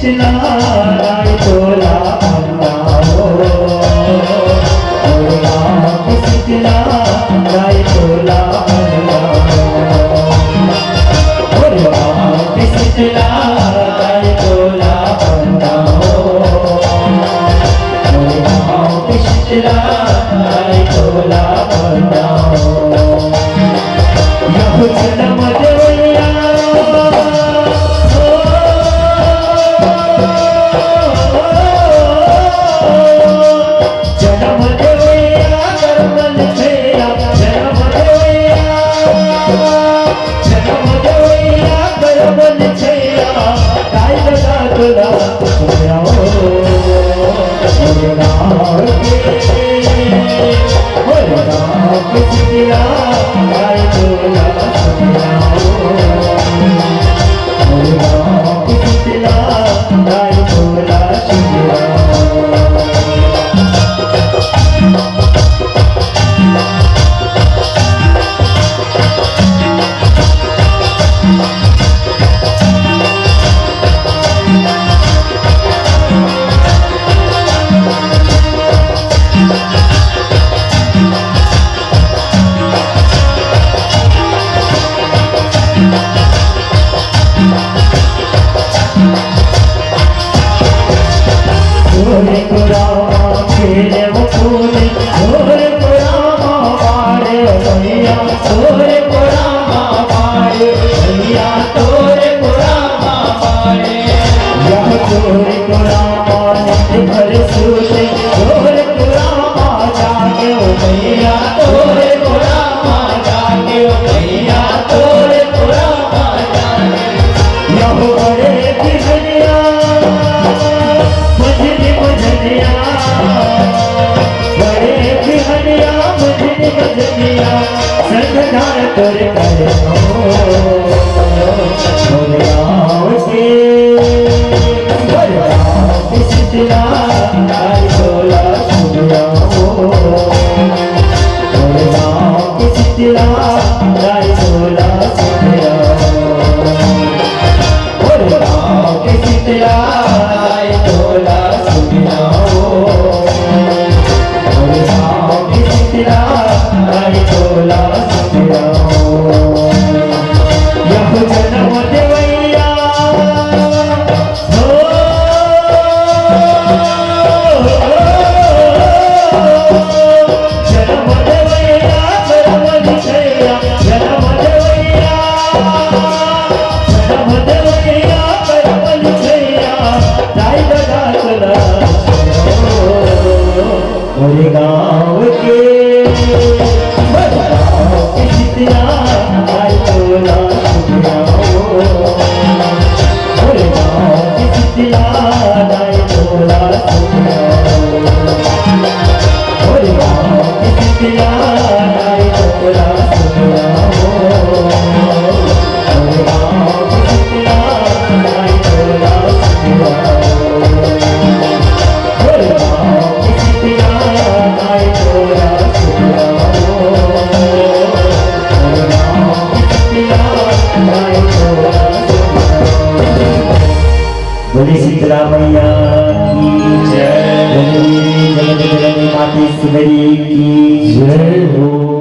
शीतला राय तोला शीतला राय तोला शीतला राय तोला शीतला राय तोला जन्म देवैया जन्म देवैया करमन छेया जन्म देवैया करमन छेया काय लगा तुला सोया शीतला राय तोला शीतला राय तोला शीतला ओरे पुरामा खेले वो फूले ओरे पुरामा मारे भैया ओरे पुरामा मारे भैया तोरे पुरामा मारे यह तोरे पुरामा नित्य भर सूते ओरे पुरामा जागे ओ भैया तोरे पुरामा जागे ओ भैया तोरे पुरामा जागे यह बड़े बिहनिया मजनी मजनिया बड़े बिहनिया मजनी मजनिया संधार तोरे करे शीतला राय तोला शीतला शीतला राय तोला शीतला शीतला राय तोला शीतला शीतला राय तोला शीतला यह जन्म देवैया जन्म देवैया करमन छेया जन्म देवैया करमन छेया राय लगा तुला मोरे गाँव के शीतला राय तोला शीतला मोरे गाँव की शीतला राय तोला शीतला मोरे गाँव की शीतला राय तोला शीतला मोरे गाँव की शीतला राय तोला शीतला मोरे गाँव की शीतला राय तोला शीतला मोरे गाँव की शीतला राय तोला शीतला। बोले शीतला मैया की जय, बोले जगत जननी मातेश्वरी की जय हो।